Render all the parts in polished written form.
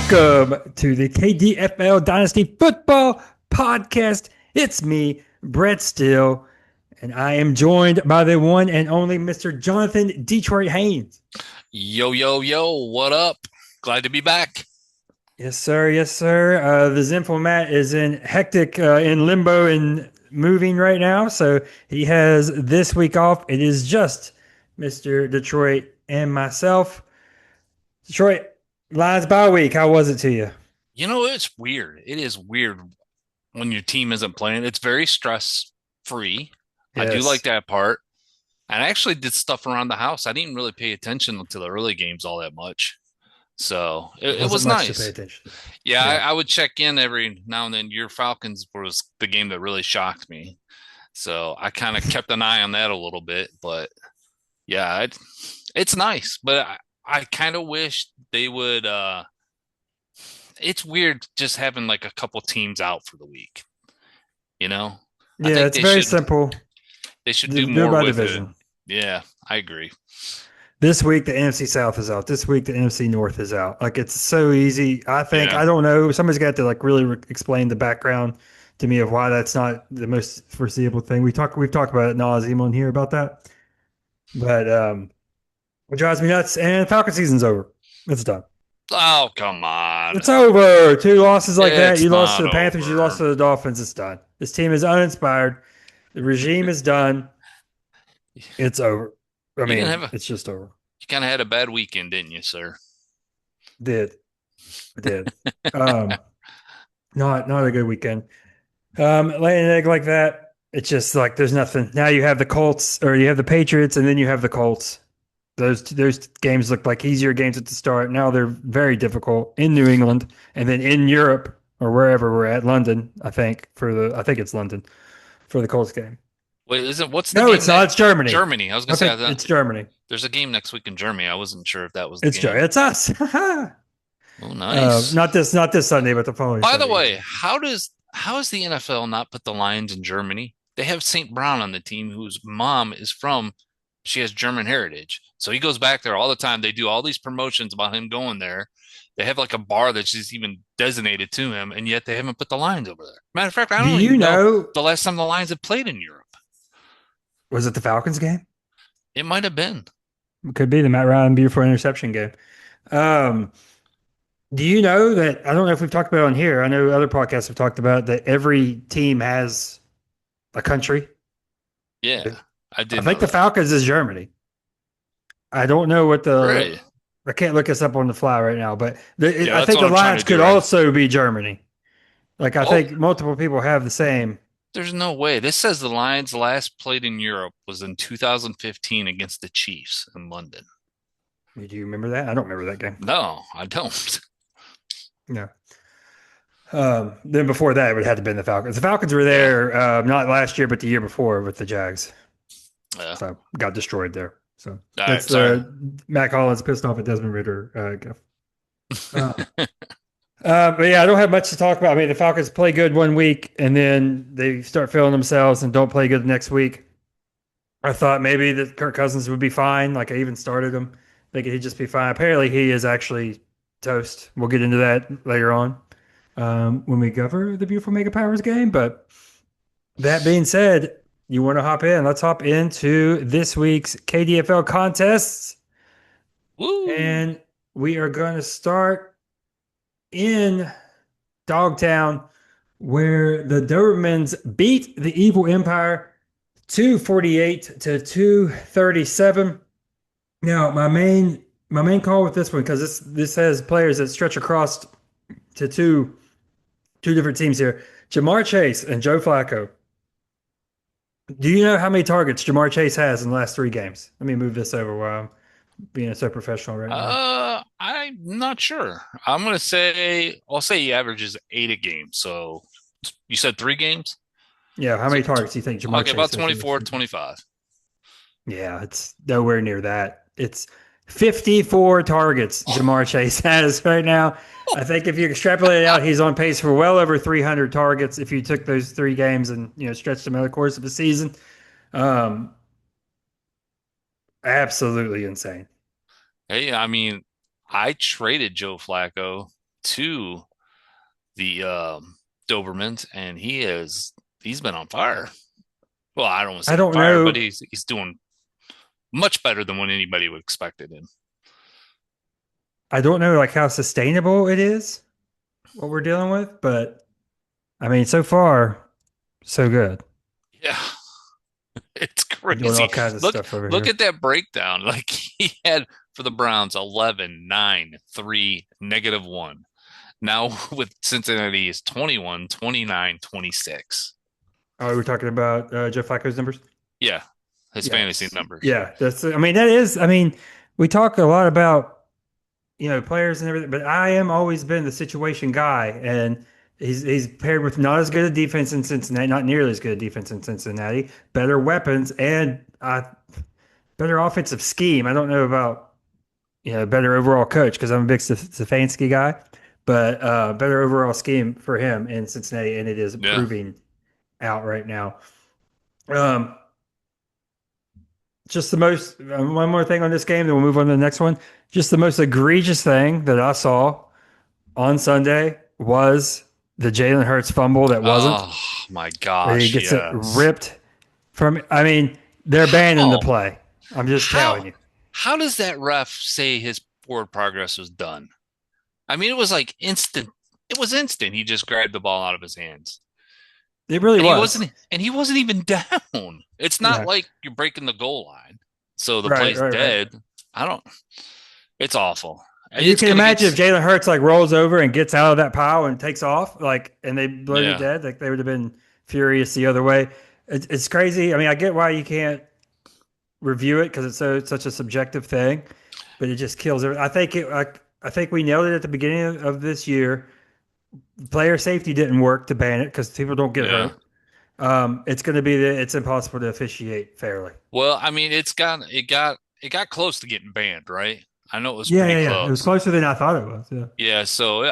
Welcome to the KDFL Dynasty Football Podcast. It's me, Brett Still, and I am joined by the one and only Mr. Jonathan Detroit Haynes. Yo, yo, yo, what up? Glad to be back. Yes, sir. Yes, sir. The Zenful Matt is in limbo and moving right now. So he has this week off. It is just Mr. Detroit and myself. Detroit, Lions bye week. How was it to you? It's weird. It is weird when your team isn't playing. It's very stress free. I do like Yes. that part. And I actually did stuff around the house. I didn't really pay attention to the early games all that much. So it Wasn't was much to pay nice. attention to. Yeah, Yeah. I would check in every now and then. Your Falcons was the game that really shocked me. So I kind of kept an eye on that a little bit. But yeah, it's nice. But I kind of wish they would it's weird just having like a couple teams out for the week, you know? I Yeah, think it's very simple. they should do Do it more by with it. division. Yeah, I agree. This week the NFC South is out. This week the NFC North is out. Like it's so easy. I think Yeah. I don't know. Somebody's got to like really explain the background to me of why that's not the most foreseeable thing. We've talked about it nauseum on here about that. But what drives me nuts and Falcon season's over. It's done. Oh, come on. It's over. Two losses like that. It's You lost to not the Panthers. You lost over. to the Dolphins. It's done. This team is uninspired. The regime is done. It's over. I You didn't mean, have a it's just over. you kind of had a bad weekend, didn't you, sir? Did did. Um, not a good weekend. Laying an egg like that, it's just like there's nothing. Now you have the Colts or you have the Patriots, and then you have the Colts. Those games look like easier games at the start. Now they're very difficult in New England, and then in Europe or wherever we're at, London. I think it's London for the Colts game. Wait, isn't what's the No, game it's not. that It's Germany. Germany? I was gonna I say think it's Germany. there's a game next week in Germany. I wasn't sure if that was the It's game. Germany. It's us. Oh, nice. Not this Sunday, but the following By the Sunday. way, how does the NFL not put the Lions in Germany? They have St. Brown on the team whose mom is from she has German heritage. So he goes back there all the time. They do all these promotions about him going there. They have like a bar that's just even designated to him, and yet they haven't put the Lions over there. Matter of fact, I Do don't you even know know? the last time the Lions have played in Europe. Was it the Falcons game? It might have been. It could be the Matt Ryan beautiful interception game. Um, do you know that? I don't know if we've talked about it on here. I know other podcasts have talked about that every team has a country. Yeah, I I did know think the that. Falcons is Germany. I don't know what Right. I can't look this up on the fly right now, but Yeah, I that's think what the I'm trying Lions to do could right. also be Germany. Like I Oh, think multiple people have the same. there's no way. This says the Lions last played in Europe was in 2015 against the Chiefs in London. Do you remember that? I don't remember that game. No, I don't. No. Then before that, it would have to been the Falcons. The Falcons were Yeah. there not last year, but the year before with the Jags. Yeah. So got destroyed there. So All that's right. Sorry. Matt Collins pissed off at Desmond Ritter. But yeah, I don't have much to talk about. I mean, the Falcons play good one week and then they start feeling themselves and don't play good the next week. I thought maybe that Kirk Cousins would be fine. Like I even started him, thinking he'd just be fine. Apparently, he is actually toast. We'll get into that later on when we cover the beautiful Mega Powers game. But that being said, you want to hop in? Let's hop into this week's KDFL contests. Woo. And we are going to start in Dogtown, where the Dobermans beat the Evil Empire 248 to 237. Now, my main call with this one, because this has players that stretch across to two different teams here. Jamar Chase and Joe Flacco. Do you know how many targets Jamar Chase has in the last three games? Let me move this over while I'm being so professional right now. I'm not sure. I'll say he averages 8 a game. So you said 3 games? Yeah, how So many targets do you think Jamar okay, Chase about has in those 24, three games? 25. Yeah, it's nowhere near that. It's 54 targets Jamar Chase has right now. I think if you extrapolate it out, he's on pace for well over 300 targets if you took those three games and stretched them over the course of the season. Um, Absolutely insane. Hey, I mean, I traded Joe Flacco to the Dobermans, and he's been on fire. Well, I don't want to I say on don't fire, but know. he's doing much better than what anybody would expect it in. I don't know like how sustainable it is what we're dealing with, but I mean, so far, so good. Yeah, it's We're doing all crazy. kinds of Look, stuff over look here. at that breakdown. Like he had for the Browns 11, 9, 3, -1. Now with Cincinnati is 21, 29, 26. Oh, we're talking about Joe Flacco's numbers. Yeah, his fantasy Yes. numbers. Yeah, that's. I mean, that is. I mean, we talk a lot about players and everything, but I am always been the situation guy, and he's paired with not as good a defense in Cincinnati, not nearly as good a defense in Cincinnati, better weapons and better offensive scheme. I don't know about better overall coach because I'm a big Stefanski guy, but better overall scheme for him in Cincinnati, and it is Yeah. proving out right now. Um, just the most one more thing on this game, then we'll move on to the next one. Just the most egregious thing that I saw on Sunday was the Jalen Hurts fumble that wasn't, Oh my where he gosh, gets it yes. ripped from. I mean, they're banning the How? play. I'm just telling How? you. How does that ref say his forward progress was done? I mean, it was like instant. It was instant. He just grabbed the ball out of his hands. It really And he was. wasn't and he wasn't even down. It's not No. like you're breaking the goal line. So the Right, play's right, right. dead. I don't It's awful. You It's can gonna get imagine if Jalen Hurts like rolls over and gets out of that pile and takes off, like, and they blow you yeah. dead, like they would have been furious the other way. It's crazy. I mean, I get why you can't review it because it's such a subjective thing, but it just kills it. I think we nailed it at the beginning of this year. Player safety didn't work to ban it because people don't get Yeah. hurt. It's going to be it's impossible to officiate fairly. Well, I mean, it got close to getting banned, right? I know it was Yeah, pretty yeah, yeah. It was close. closer than I thought it was. Yeah, Yeah, so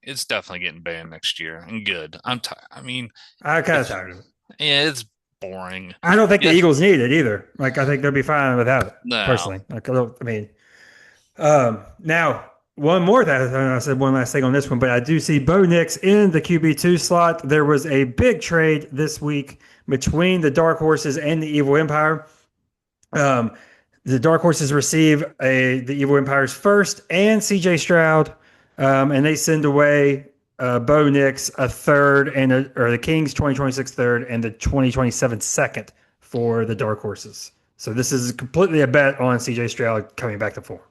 it's definitely getting banned next year. And good. I mean, I kind of it's tired of it. yeah, it's boring. I don't think the Yeah, Eagles need it either. Like I think they'll be fine without it. no. Personally, like I don't. I mean, now one more that I said one last thing on this one, but I do see Bo Nix in the QB2 slot. There was a big trade this week between the Dark Horses and the Evil Empire. Um, the Dark Horses receive the Evil Empire's first and CJ Stroud, and they send away Bo Nix a third or the Kings 2026 third and the 2027 second for the Dark Horses. So this is completely a bet on CJ Stroud coming back to form.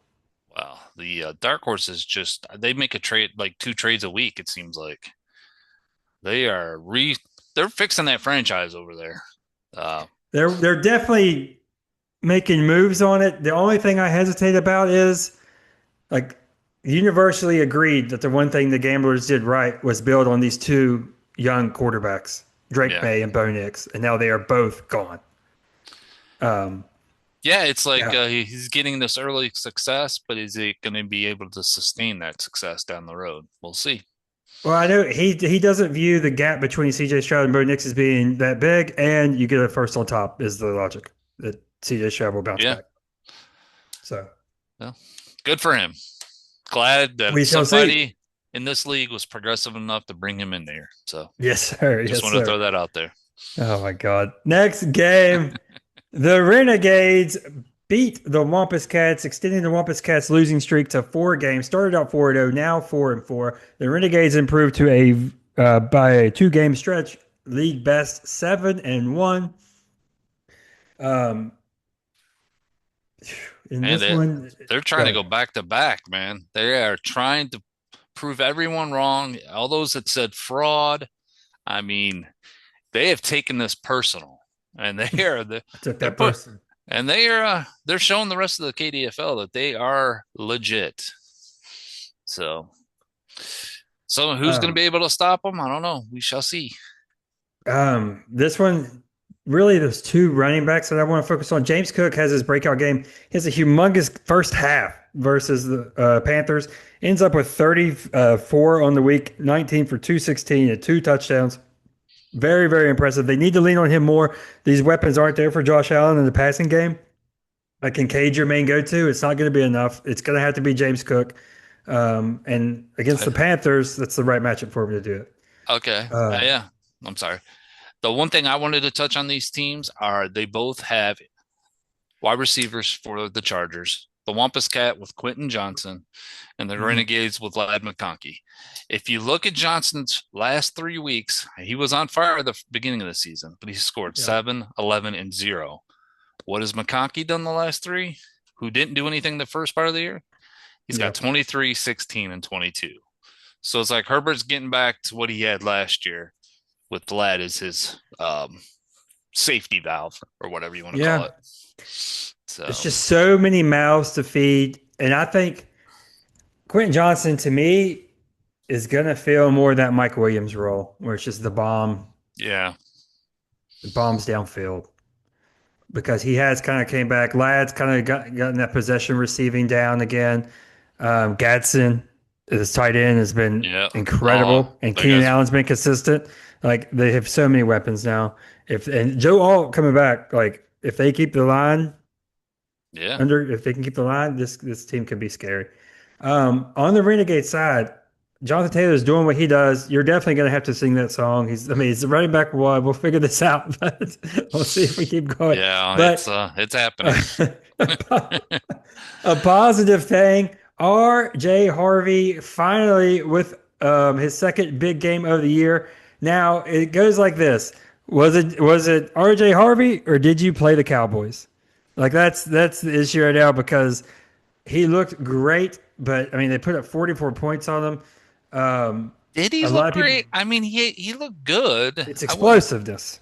Well, the Dark Horses they make a trade like 2 trades a week, it seems like. They are they're fixing that franchise over there. Uh They're definitely making moves on it. The only thing I hesitate about is like universally agreed that the one thing the gamblers did right was build on these two young quarterbacks, Drake yeah. May and Bo Nix, and now they are both gone. Um, Yeah, it's like yeah. he's getting this early success, but is he going to be able to sustain that success down the road? We'll see. Well, I know he doesn't view the gap between CJ Stroud and Bo Nix as being that big, and you get a first on top is the logic that CJ Stroud will bounce Yeah. back. So Well, good for him. Glad that we shall see. somebody in this league was progressive enough to bring him in there. So Yes, sir. just Yes, want to sir. throw that out there. Oh my God. Next game. The Renegades beat the Wampus Cats, extending the Wampus Cats' losing streak to 4 games. Started out 4-0, now 4-4. The Renegades improved to by a 2 game stretch, league best 7-1. Um, in And this one, they're go trying to ahead. go back to back, man. They are trying to prove everyone wrong. All those that said fraud, I mean, they have taken this personal, and I took they're that put person. and they're showing the rest of the KDFL that they are legit. So, who's going to Um, be able to stop them? I don't know. We shall see. this one, really, there's 2 running backs that I want to focus on. James Cook has his breakout game. He has a humongous first half versus the Panthers. Ends up with 34 on the week, 19 for 216 and 2 touchdowns. Very, very impressive. They need to lean on him more. These weapons aren't there for Josh Allen in the passing game. Kincaid, your main go-to. It's not going to be enough. It's going to have to be James Cook. And against the Panthers, that's the right matchup for him to do it. Okay. Yeah. I'm sorry. The one thing I wanted to touch on these teams are they both have wide receivers for the Chargers. The Wampus Cat with Quentin Johnson and the Mhm. Renegades with Lad McConkey. If you look at Johnson's last 3 weeks, he was on fire at the beginning of the season, but he scored Yeah. 7, 11, and 0. What has McConkey done the last three? Who didn't do anything the first part of the year? He's Yeah. got 23, 16, and 22. So it's like Herbert's getting back to what he had last year with Lad as his safety valve or whatever you want to call Yeah. it. It's So just so many mouths to feed. And I think Quentin Johnson, to me, is going to feel more that Mike Williams role, where it's just yeah, the bombs downfield. Because he has kind of came back. Ladd's kind of gotten that possession receiving down again. Gadsden, his tight end, has been yeah. Oh, incredible, and that Keenan guy's Allen's been consistent. Like they have so many weapons now. If and Joe Alt coming back, like if they keep the line yeah, if they can keep the line, this team could be scary. On the Renegade side, Jonathan Taylor is doing what he does. You're definitely going to have to sing that song. I mean, he's the running back one. We'll figure this out, but we'll see if we keep going. yeah. But It's happening. a positive thing, R.J. Harvey finally with his second big game of the year. Now it goes like this: was it R.J. Harvey or did you play the Cowboys? Like that's the issue right now because he looked great, but I mean they put up 44 points on him. Did he A lot look of people, great? I mean, he looked good. it's I wouldn't. explosiveness.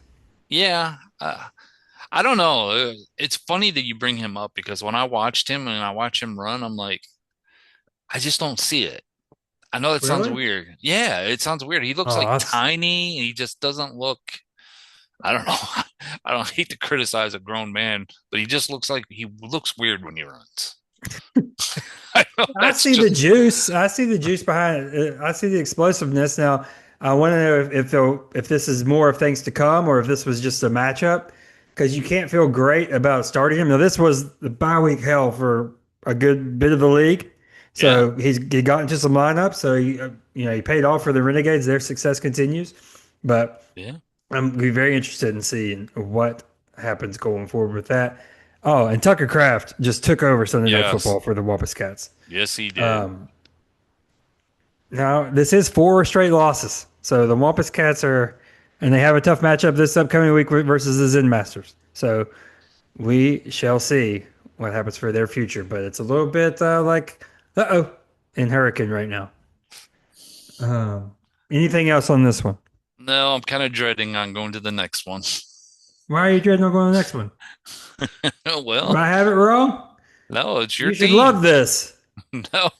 Yeah, I don't know. It's funny that you bring him up because when I watched him and I watch him run, I'm like, I just don't see it. I know that sounds Really? weird. Yeah, it sounds weird. He looks Oh, like tiny. He just doesn't look. I don't know. I don't hate to criticize a grown man, but he just looks like he looks weird when he runs. I know I that's see the just juice. I see the juice behind it. I see the explosiveness. Now, I want to know if this is more of things to come or if this was just a matchup because you can't feel great about starting him. Now, this was the bye week hell for a good bit of the league. yeah, So he got into some lineups. So he paid off for the Renegades. Their success continues. But yeah, I'm be very interested in seeing what happens going forward with that. Oh, and Tucker Kraft just took over Sunday Night yes, Football for the Wampus Cats. yes, he did. Now, this is four straight losses. So the Wampus Cats and they have a tough matchup this upcoming week versus the Zen Masters. So we shall see what happens for their future. But it's a little bit in Hurricane right now. Anything else on this one? No, I'm kind of dreading on going to the next one. Why are you dreading on going to the next one? Do Well, I have it wrong? no, it's your You should love team. this. No,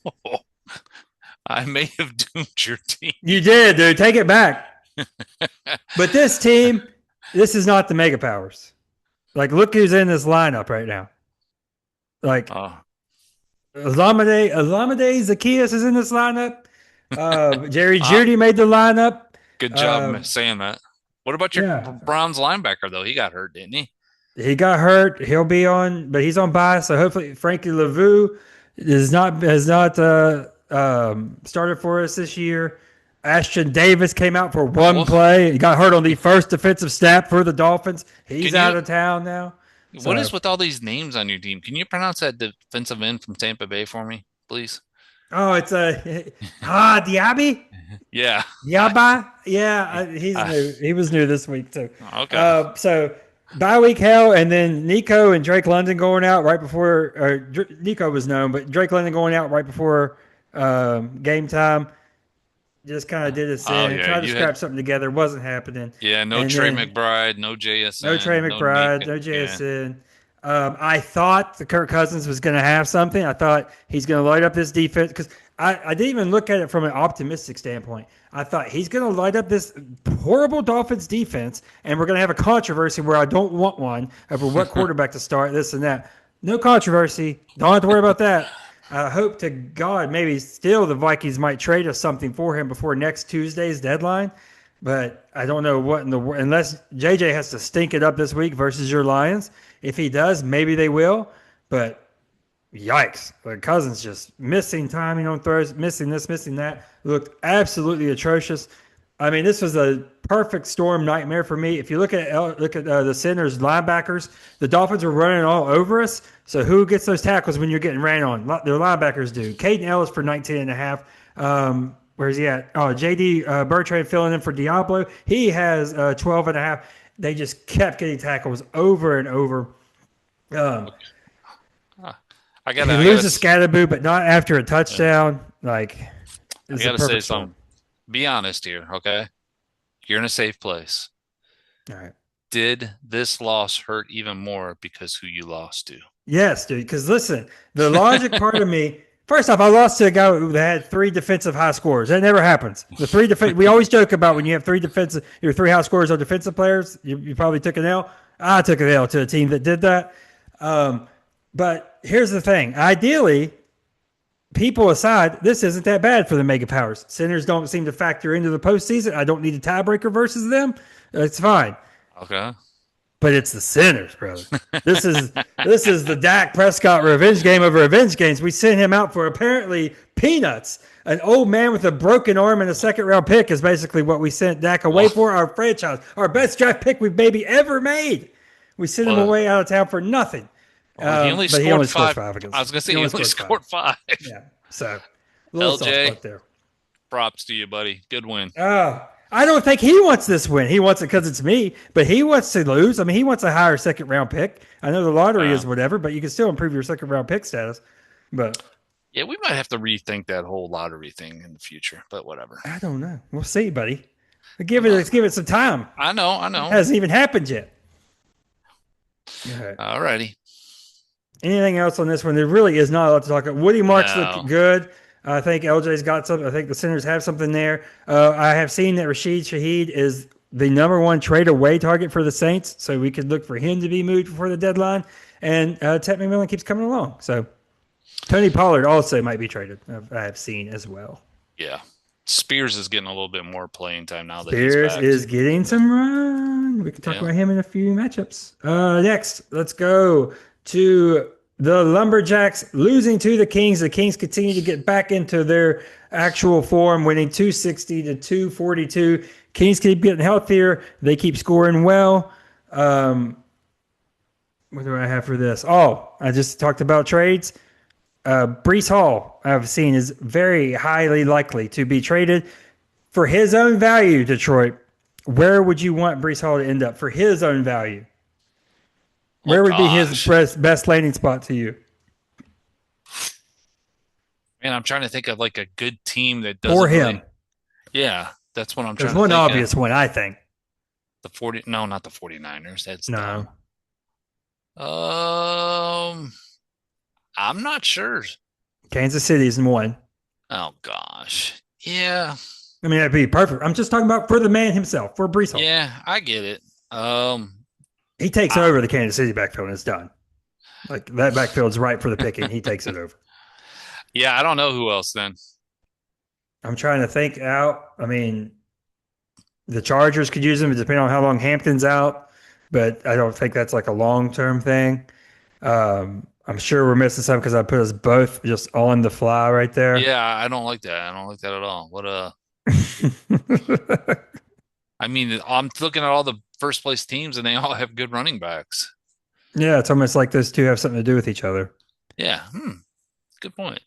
I may have doomed your team. You did, dude. Take it back. But this team, this is not the Mega Powers. Like, look who's in this lineup right now. Like, Oh, Alameda Zacchaeus is in this lineup. Jerry ah, Judy made the lineup. good Uh, job saying that. What about your yeah, Browns linebacker though? He got hurt, didn't he? he got hurt. He'll be on, but he's on bye. So hopefully, Frankie Lavu has not started for us this year. Ashton Davis came out for one Well, play. He got hurt on the first defensive snap for the Dolphins. He's can out you? of town now. What is So, with all these names on your team? Can you pronounce that defensive end from Tampa Bay for me, please? oh, it's a Diaby. Yeah. I, Yaba, yeah, he's I, new. He was new this week too. okay. So bye week hell, and then Nico and Drake London going out right before. Nico was known, but Drake London going out right before game time. Just kind of did his Oh thing. yeah, Tried to you had scrap something together, wasn't happening. no And Trey then McBride, no no Trey JSN, no McBride, Nick. no Yeah, JSN. I thought the Kirk Cousins was going to have something. I thought he's going to light up this defense because I didn't even look at it from an optimistic standpoint. I thought he's going to light up this horrible Dolphins defense, and we're going to have a controversy where I don't want one over what quarterback to start, this and that. No controversy. Don't have to worry about that. I hope to God maybe still the Vikings might trade us something for him before next Tuesday's deadline. But I don't know what in the world, unless JJ has to stink it up this week versus your Lions. If he does, maybe they will. But yikes. Like Cousins just missing timing on throws, missing this, missing that. Looked absolutely atrocious. I mean, this was a perfect storm nightmare for me. If you look at the centers, linebackers, the Dolphins were running all over us. So who gets those tackles when you're getting ran on? Their linebackers do. Caden Ellis for 19 and a half. Where's he at? Oh, JD Bertrand filling in for Diablo. He has 12 and a half. They just kept getting tackles over and over. Um, Huh. he I gotta, loses Scatterboo, but not after a touchdown. Like, I it's a gotta say perfect storm. something. Be honest here, okay? You're in a safe place. All right. Did this loss hurt even more because who you lost to? Yes, dude. Because listen, the logic part of me. First off, I lost to a guy who had three defensive high scores. That never happens. The three defense. We always joke about when you have three defensive, your three high scores are defensive players. You probably took an L. I took an L to a team that did that. Um, but here's the thing. Ideally, people aside, this isn't that bad for the mega powers. Centers don't seem to factor into the postseason. I don't need a tiebreaker versus them. It's fine. Okay. But it's the Sinners, brother. This is this is the Dak Prescott revenge game of revenge games. We sent him out for apparently peanuts. An old man with a broken arm and a second round pick is basically what we sent Dak away Well, for. Our franchise, our best draft pick we've maybe ever made. We sent him well, away out of town for nothing. he only But he scored only scores five. five I against was us. gonna say He he only only scores five. scored five. Yeah. So a little soft LJ, spot there. props to you, buddy. Good win. I don't think he wants this win. He wants it because it's me, but he wants to lose. I mean, he wants a higher second round pick. I know the lottery Uh, is whatever, but you can still improve your second round pick status. But yeah, we might have to rethink that whole lottery thing in the future, but whatever. I don't know. We'll see, buddy. Uh, Let's give it some time. I know, I It know. hasn't even happened yet. All right. Alrighty. Anything else on this one? There really is not a lot to talk about. Woody Marks look No. good. I think LJ's got something. I think the Senators have something there. I have seen that Rashid Shaheed is the number one trade away target for the Saints, so we could look for him to be moved before the deadline. And Ted McMillan keeps coming along. So Tony Pollard also might be traded. I have seen as well. Yeah. Spears is getting a little bit more playing time now that he's Spears back. is getting some run. We can talk Yeah. about him in a few matchups. Next, let's go to the Lumberjacks losing to the Kings. The Kings continue to get back into their actual form, winning 260 to 242. Kings keep getting healthier. They keep scoring well. What do I have for this? Oh, I just talked about trades. Brees Hall, I've seen, is very highly likely to be traded for his own value, Detroit. Where would you want Brees Hall to end up for his own value? Oh Where would be his gosh. best landing spot to you? Man, I'm trying to think of like a good team that For doesn't him. really. Yeah, that's what I'm There's trying to one think of. obvious one, I think. The 40, no, not the 49ers. That's No. dumb. Um, I'm not sure. Kansas City is one. Oh gosh. Yeah. I mean, that'd be perfect. I'm just talking about for the man himself, for Brees Hall. Yeah, I get it. He takes I, over the Kansas City backfield and it's done. Like that backfield's right for the picking. He takes it over. yeah, I don't know who else then. I'm trying to think out. I mean, the Chargers could use him depending on how long Hampton's out, but I don't think that's like a long term thing. I'm sure we're missing something because I put us both just on the fly right there. Yeah, I don't like that. I don't like that at all. I mean, I'm looking at all the first place teams and they all have good running backs. Yeah, it's almost like those two have something to do with each other. Yeah. Good point.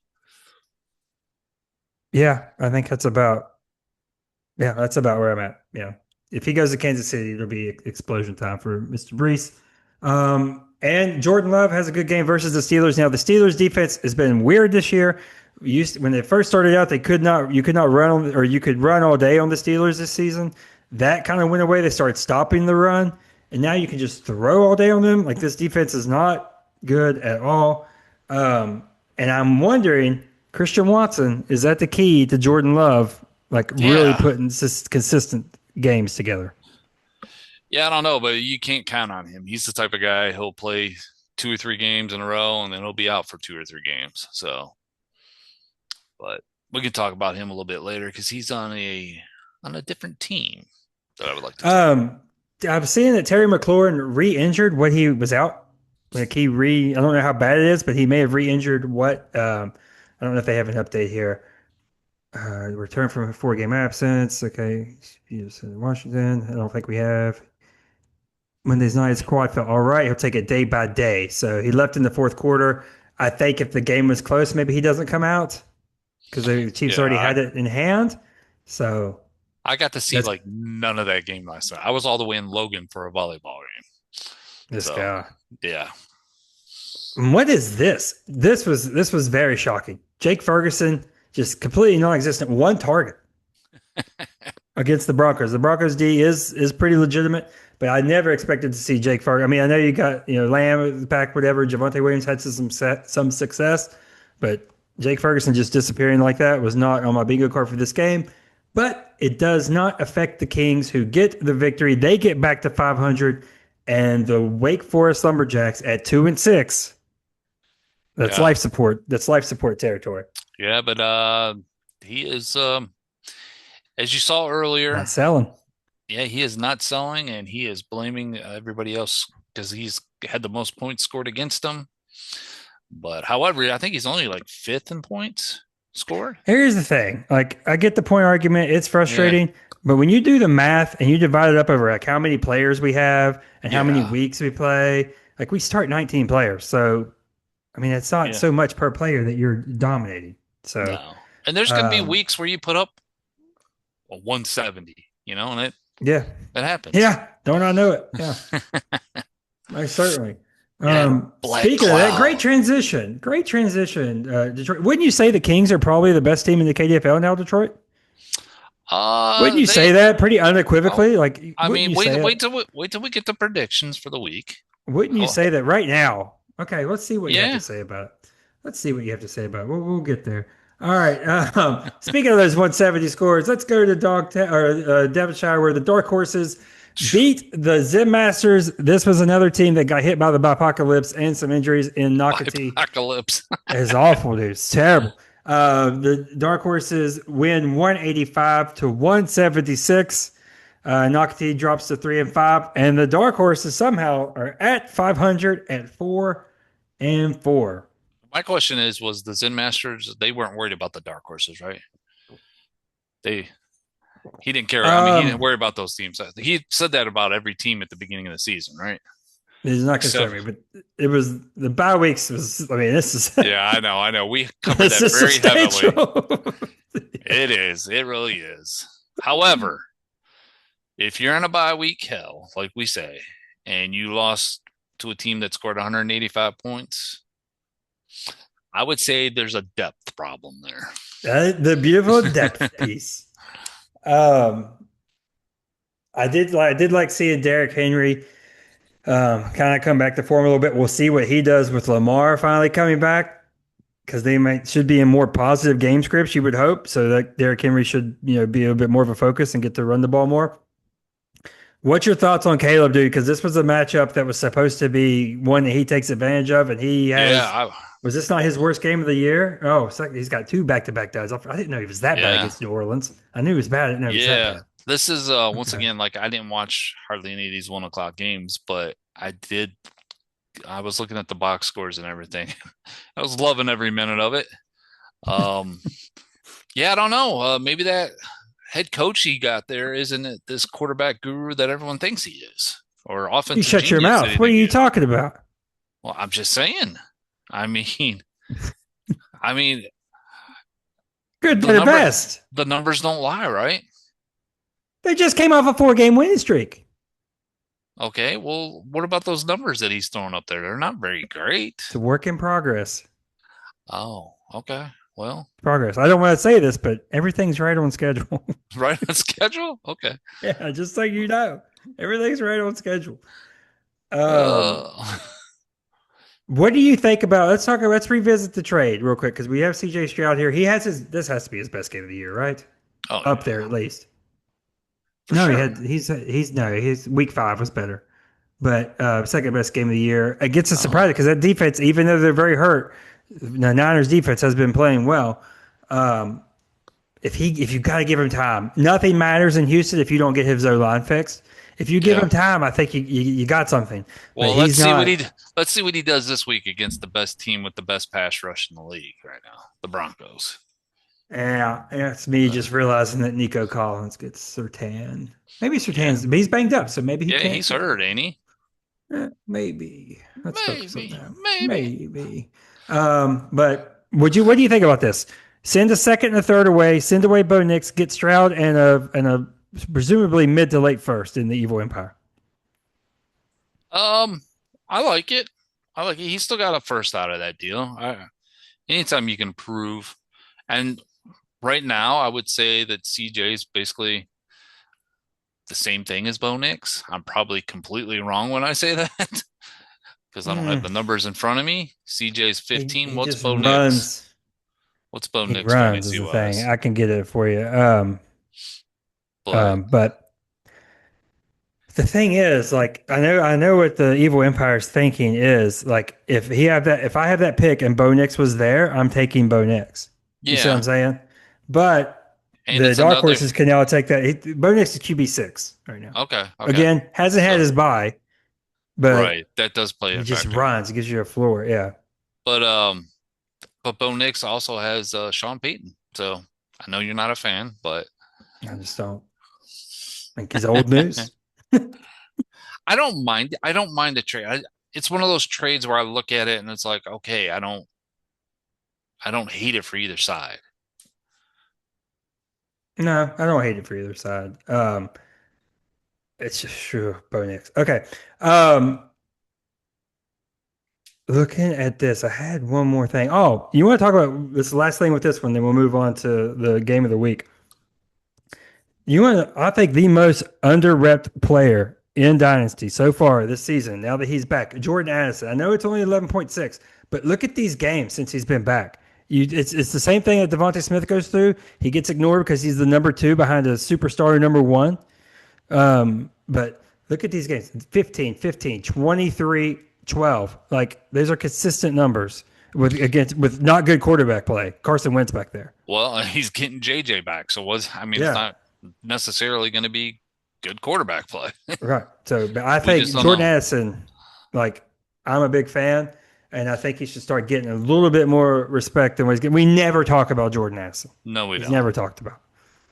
Yeah, I think that's about where I'm at. Yeah. If he goes to Kansas City, it'll be explosion time for Mr. Brees. And Jordan Love has a good game versus the Steelers. Now, the Steelers defense has been weird this year. When they first started out, you could not run or you could run all day on the Steelers this season. That kind of went away. They started stopping the run, and now you can just throw all day on them. Like this defense is not good at all. And I'm wondering, Christian Watson, is that the key to Jordan Love, like really Yeah. putting consistent games together? Yeah, I don't know, but you can't count on him. He's the type of guy he'll play 2 or 3 games in a row and then he'll be out for 2 or 3 games. So, but we can talk about him a little bit later because he's on a different team that I would like to talk. I'm seeing that Terry McLaurin re-injured what he was out. Like I don't know how bad it is, but he may have re-injured what? I don't know if they have an update here. Return from a 4 game absence. Okay. He's in Washington. I don't think we have. Monday's night's quad felt all right. He'll take it day by day. So he left in the fourth quarter. I think if the game was close, maybe he doesn't come out because the Chiefs Yeah, already had it in hand. So I got to see that's like none of that game last night. I was all the way in Logan for a volleyball game. this So guy. yeah, What is this? This was very shocking. Jake Ferguson just completely non-existent. One target against the Broncos. The Broncos D is pretty legitimate, but I never expected to see Jake Ferguson. I mean, I know you got Lamb, the pack, whatever. Javonte Williams had some success, but Jake Ferguson just disappearing like that was not on my bingo card for this game. But it does not affect the Kings, who get the victory. They get back to 500, and the Wake Forest Lumberjacks at 2-6. That's yeah, life support. That's life support territory. yeah. But he is as you saw Not earlier. selling. Yeah, he is not selling, and he is blaming everybody else because he's had the most points scored against him. But however, I think he's only like fifth in points scored. Here's the thing. Like, I get the point argument. It's Yeah, frustrating. But when you do the math and you divide it up over like how many players we have and how many yeah, weeks we play, like we start 19 players. So, I mean, it's not yeah. so much per player that you're dominating. So, No, and there's gonna be um, weeks where you put up a 170, and yeah. it happens. Yeah. Don't I know it? Yeah. Most certainly. Yeah, Black Speaking of that, great Cloud. transition. Great transition. Detroit. Wouldn't you say the Kings are probably the best team in the KDFL now, Detroit? Wouldn't you say They. that pretty Oh, unequivocally? Like, I wouldn't mean, you say it? wait till we get the predictions for the week. Wouldn't you Oh, say that right now? Okay, let's see what you have to yeah. say about it. Let's see what you have to say about it. We'll get there. All right. Speaking of those 170 scores, let's go to Devonshire, where the Dark Horses beat the Zim Masters. This was another team that got hit by the apocalypse and some injuries in Nocatee. Apocalypse. It's awful, dude. It's terrible. The Dark Horses win 185 to 176. Nocatee drops to 3-5, and the Dark Horses somehow are at 500 at 4-4. My question is, was the Zen Masters, they weren't worried about the dark horses, right? They He didn't care. I mean, he didn't Um, worry about those teams. He said that about every team at the beginning of the season, right? it does not concern Except, me, but it was the bye weeks. I mean, this is yeah, I know. We covered this that is very heavily. substantial. It is. It really is. However, if you're in a bye week hell, like we say, and you lost to a team that scored 185 points, I would say there's a depth problem there. The beautiful depth piece. Um, I did like seeing Derrick Henry kind of come back to form a little bit. We'll see what he does with Lamar finally coming back, because they should be in more positive game scripts, you would hope, so that Derrick Henry should be a bit more of a focus and get to run the ball more. What's your thoughts on Caleb, dude? Because this was a matchup that was supposed to be one that he takes advantage of, and he Yeah, has. Was this not his worst game of the year? Oh, he's got two back-to-back dies. I didn't know he was that bad yeah, against New Orleans. I knew he was bad. I didn't know he was that yeah. bad. This is once Okay. again, like I didn't watch hardly any of these 1 o'clock games, but I did. I was looking at the box scores and everything. I was loving every minute of it. Um, yeah, I don't know. Maybe that head coach he got there isn't it this quarterback guru that everyone thinks he is, or You offensive shut your genius that mouth. he What are think he you is. talking about? Well, I'm just saying. I mean, I mean, Good, the better, number, best. the numbers don't lie, right? They just came off a 4 game winning streak. Okay, well, what about those numbers that he's throwing up there? They're not very great. It's a work in progress. Oh, okay. Well, Progress. I don't want to say this, but everything's right on schedule. right on schedule. Okay. Yeah, just so you know, everything's right on schedule. Um, Uh, what do you think about? Let's revisit the trade real quick, because we have CJ Stroud here. He has his. This has to be his best game of the year, right? oh Up there yeah, at least. for No, sure. his week 5 was better, but second best game of the year. It gets a surprise Oh, because that defense, even though they're very hurt, the Niners defense has been playing well. Um, if you got to give him time, nothing matters in Houston if you don't get his O line fixed. If you give Yeah. him time, I think you got something. But Well, he's not. let's see what he does this week against the best team with the best pass rush in the league right now, the Broncos. Yeah, it's me Uh, just realizing that Nico Collins gets Sertan. Maybe yeah. Sertan's, but he's banged up, so maybe he Yeah, can't he's play. hurt, ain't he? Maybe. Let's focus on Maybe, that. maybe. Maybe. But what do you think about this? Send a second and a third away, send away Bo Nix, get Stroud and a presumably mid to late first in the Evil Empire. Um, I like it. I like it. He still got a first out of that deal. Anytime you can prove, and right now, I would say that CJ is basically the same thing as Bo Nix. I'm probably completely wrong when I say that because I don't have Mm, the numbers in front of me. CJ's he 15. he What's just Bo Nix? runs. What's Bo He Nix runs is fantasy the thing. wise? I can get it for you. But But the thing is, like, I know what the Evil Empire's thinking is. Like, if I have that pick and Bo Nix was there, I'm taking Bo Nix. You see what I'm yeah, saying? But and the it's dark another. horses can now take that. Bo Nix is QB6 right now. Okay, okay. Again, hasn't had So his bye, but right, that does play a he just factor. runs. He gives you a floor. Yeah, But but Bo Nix also has Sean Payton. So I know you're not a fan, but I just don't think he's old news. I don't mind. I don't mind the trade. It's one of those trades where I look at it and it's like, okay, I don't hate it for either side. No, I don't hate it for either side. It's just true, Bo Nix. Okay. Um, Looking at this, I had one more thing. Oh, you want to talk about this last thing with this one, then we'll move on to the game of the week. I think the most under-repped player in Dynasty so far this season, now that he's back, Jordan Addison. I know it's only 11.6, but look at these games since he's been back. It's the same thing that Devontae Smith goes through. He gets ignored because he's the number two behind a superstar number one. But look at these games 15, 15, 23, 12. Like, those are consistent numbers with not good quarterback play. Carson Wentz back there. Well, he's getting JJ back, so I mean, it's Yeah, not necessarily going to be good quarterback play. right. So, but I We just think don't Jordan know. Addison, like, I'm a big fan, and I think he should start getting a little bit more respect than what he's getting. We never talk about Jordan Addison. No, we He's don't. never talked about.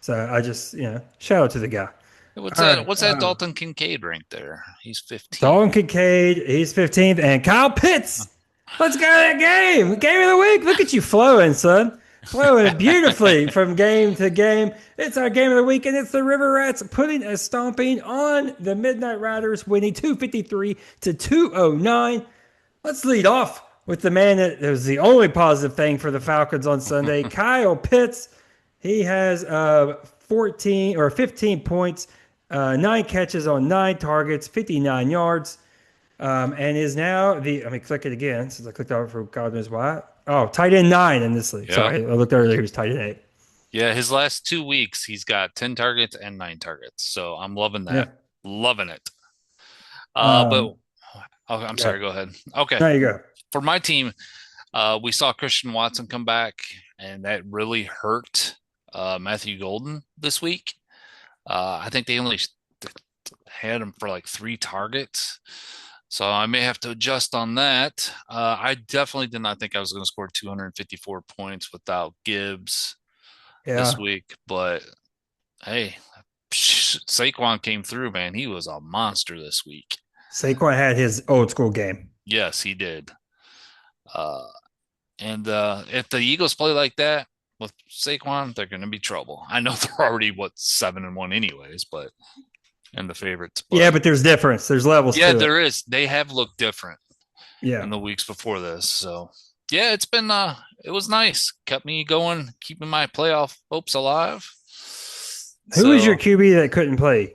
So I just, shout out to the guy. What's All that? right. What's that Dalton Kincaid ranked there? He's 15. Dalton Kincaid, he's 15th, and Kyle Pitts. Let's go to that game. Game of the week. Look at you flowing, son. Flowing beautifully from game to game. It's our game of the week, and it's the River Rats putting a stomping on the Midnight Riders, winning 253 to 209. Let's lead off with the man that was the only positive thing for the Falcons on Sunday, Kyle Pitts. He has 14 or 15 points, nine catches on nine targets, 59 yards, and is now let me click it again since I clicked over for God knows why. Oh, tight end nine in this league. Yeah. Sorry, I looked earlier. He was tight end eight. Yeah, his last 2 weeks, he's got 10 targets and 9 targets. So I'm loving Yeah. that. Loving it. But Um, I'm yeah. sorry, go ahead. Okay. There you go. For my team, we saw Christian Watson come back, and that really hurt Matthew Golden this week. I think they only had him for like 3 targets. So I may have to adjust on that. I definitely did not think I was going to score 254 points without Gibbs this Yeah. week. But hey, Saquon came through, man. He was a monster this week. Saquon had his old school game. Yes, he did. Uh, and if the Eagles play like that with Saquon, they're going to be trouble. I know they're already 7-1 anyways, but and the favorites. Yeah, But but there's difference. There's levels yeah, to it. there is. They have looked different Yeah. in the weeks before this. So yeah, it's been it was nice. Kept me going, keeping my playoff hopes alive. Who was your So QB that couldn't play?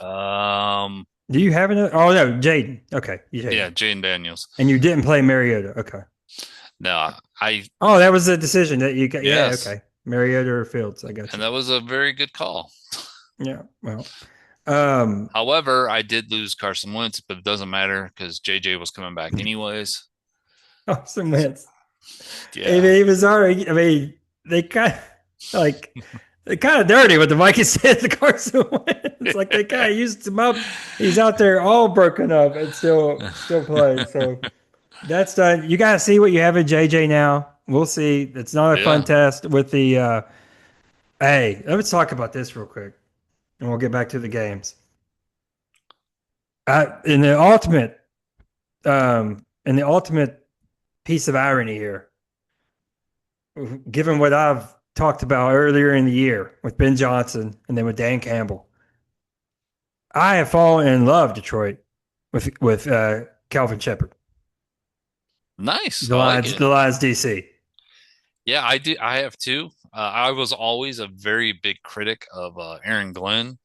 um Do you have another? Oh no, Jaden. Okay, yeah, Jaden. Jane Daniels. And you didn't play Mariota. Okay. No, I Oh, that was a decision that you got. Yeah. yes. Okay. Mariota or Fields. I got And you. that was a very good call. Yeah. Well. Um. However, I did lose Carson Wentz, but it doesn't matter because JJ was coming back anyways. Carson Wentz. I Yeah. mean, he was already. I mean, they kind of like kind of dirty what the Vikings said to Carson Wentz. It's like they kind of used him up. He's out there all broken up and still playing. So that's done. You got to see what you have in JJ now. We'll see. It's not a fun Yeah. test with the. Hey, let's talk about this real quick, and we'll get back to the games. In the ultimate, in the ultimate piece of irony here, given what I've talked about earlier in the year with Ben Johnson and then with Dan Campbell, I have fallen in love Detroit with Calvin Shepard, Nice. I like it. The Lions DC. Yeah, I do. I have too. I was always a very big critic of Aaron Glenn.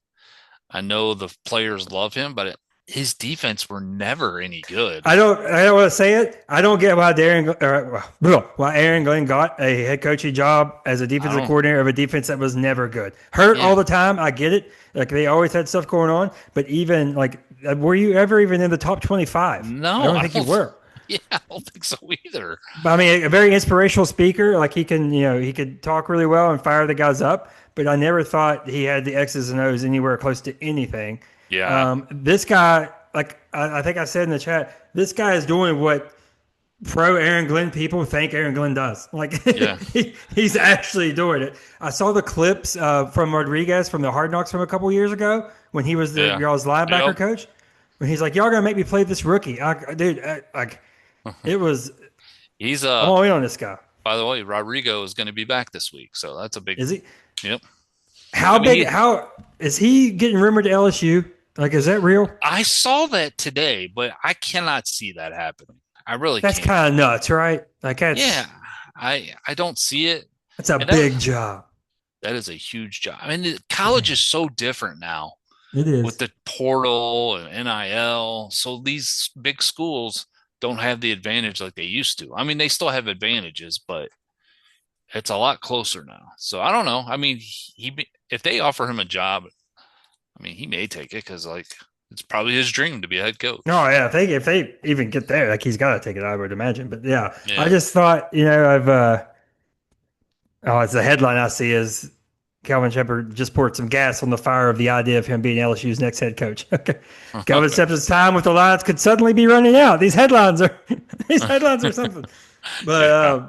I know the players love him, but his defense were never any good. I don't want to say it. I don't get why Aaron Glenn got a head coaching job as a I defensive don't. coordinator of a defense that was never good. Hurt all Yeah. the time. I get it. Like they always had stuff going on, but even like were you ever even in the top 25? I No, don't I think you don't. were. Yeah, I don't think so either. But I mean, a very inspirational speaker. Like he can, he could talk really well and fire the guys up. But I never thought he had the X's and O's anywhere close to anything. Yeah. This guy, like I think I said in the chat, this guy is doing what pro Aaron Glenn people think Aaron Glenn does. Like Yeah. he's actually doing it. I saw the clips from Rodriguez from the Hard Knocks from a couple years ago when he was the Yeah. y'all's linebacker Yep. coach. When he's like, "Y'all gonna make me play this rookie, dude?" Like it was. He's I'm all in on this guy. by the way, Rodrigo is going to be back this week, so that's a big Is he? yep. How I mean, big? How is he getting rumored to LSU? Like, is that real? I saw that today, but I cannot see that happening. I really That's can't. kind of nuts, right? Like Yeah, I don't see it. that's a And big job. that is a huge job. I mean, the college is so different now It with is. the portal and NIL. So these big schools don't have the advantage like they used to. I mean, they still have advantages, but it's a lot closer now. So I don't know. I mean, if they offer him a job, I mean, he may take it because like it's probably his dream to be a head coach. No, yeah. If they even get there, like he's got to take it. I would imagine. But yeah, I Yeah. just thought, I've oh, it's the headline I see is Calvin Shepard just poured some gas on the fire of the idea of him being LSU's next head coach. Okay, Calvin Shepard's time with the Lions could suddenly be running out. These headlines are these headlines are something. But Yeah.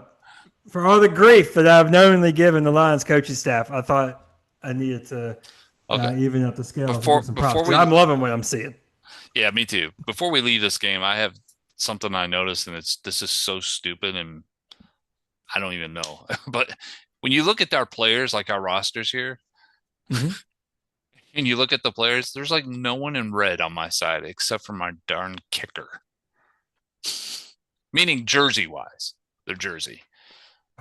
for all the grief that I've knowingly given the Lions coaching staff, I thought I needed to Okay. even up the scale and Before give some props before 'cause we I'm loving what I'm seeing. yeah, me too. Before we leave this game, I have something I noticed, and this is so stupid, and I don't even know. But when you look at our players, like our rosters here, Mhm. and you look at the players, there's like no one in red on my side except for my darn kicker. Meaning jersey wise, their jersey.